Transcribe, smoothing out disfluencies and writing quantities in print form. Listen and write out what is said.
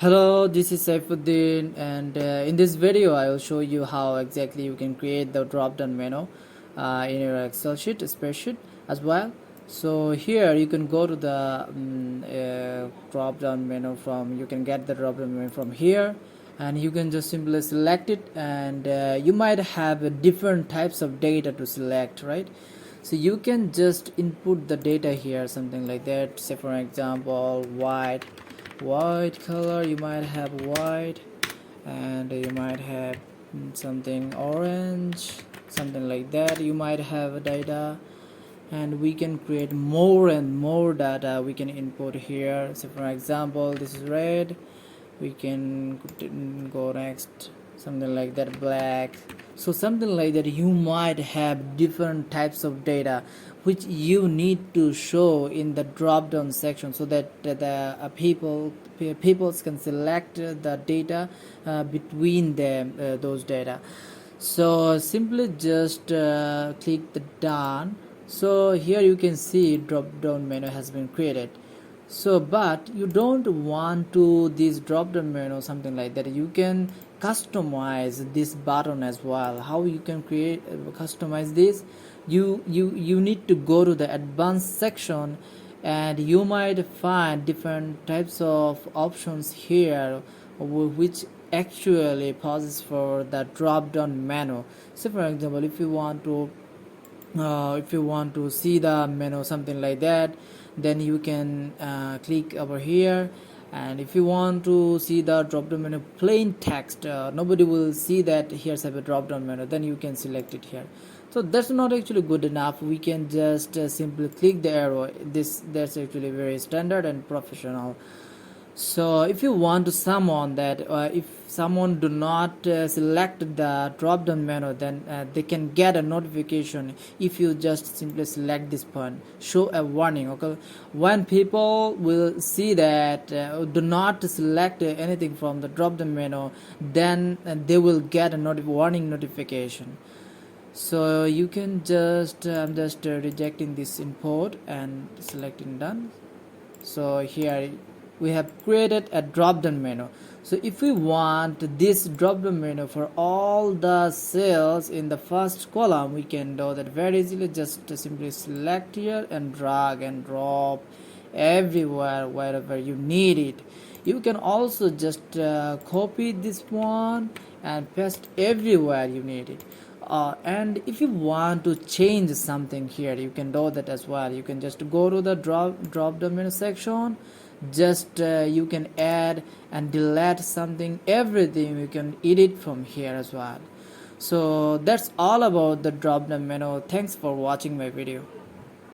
Hello, this is Saifuddin, and in this video I will show you how exactly you can create the drop-down menu in your Excel sheet, spreadsheet as well. So here you can go to the drop-down menu from, you can get the drop-down menu from here, and you can just simply select it, and you might have different types of data to select, right? So you can just input the data here, something like that. Say for example, white color, you might have white, and you might have something orange, something like that. You might have data, and we can create more and more data we can input here. So for example, this is red, we can go next, something like that, black. So something like that, you might have different types of data which you need to show in the drop down section, so that the people can select the data between them, those data. So simply just click the done. So here you can see drop down menu has been created. So but you don't want to this drop down menu something like that, you can customize this button as well. How you can create customize this, you need to go to the advanced section, and you might find different types of options here which actually pauses for the drop down menu. So for example, if you want to see the menu something like that, then you can click over here. And if you want to see the drop down menu plain text, nobody will see that here's a drop down menu, then you can select it here. So that's not actually good enough, we can just simply click the arrow. That's actually very standard and professional. So if you want to summon that, if someone do not select the drop down menu, then they can get a notification. If you just simply select this point, show a warning. Okay, when people will see that do not select anything from the drop down menu, then they will get a warning notification. So you can just I'm just rejecting this import and selecting done. So here we have created a drop down menu. So if we want this drop down menu for all the cells in the first column, we can do that very easily. Just simply select here and drag and drop everywhere wherever you need it. You can also just copy this one and paste everywhere you need it. And if you want to change something here, you can do that as well. You can just go to the drop down menu section, just you can add and delete something, everything you can edit from here as well. So that's all about the drop down menu. Thanks for watching my video.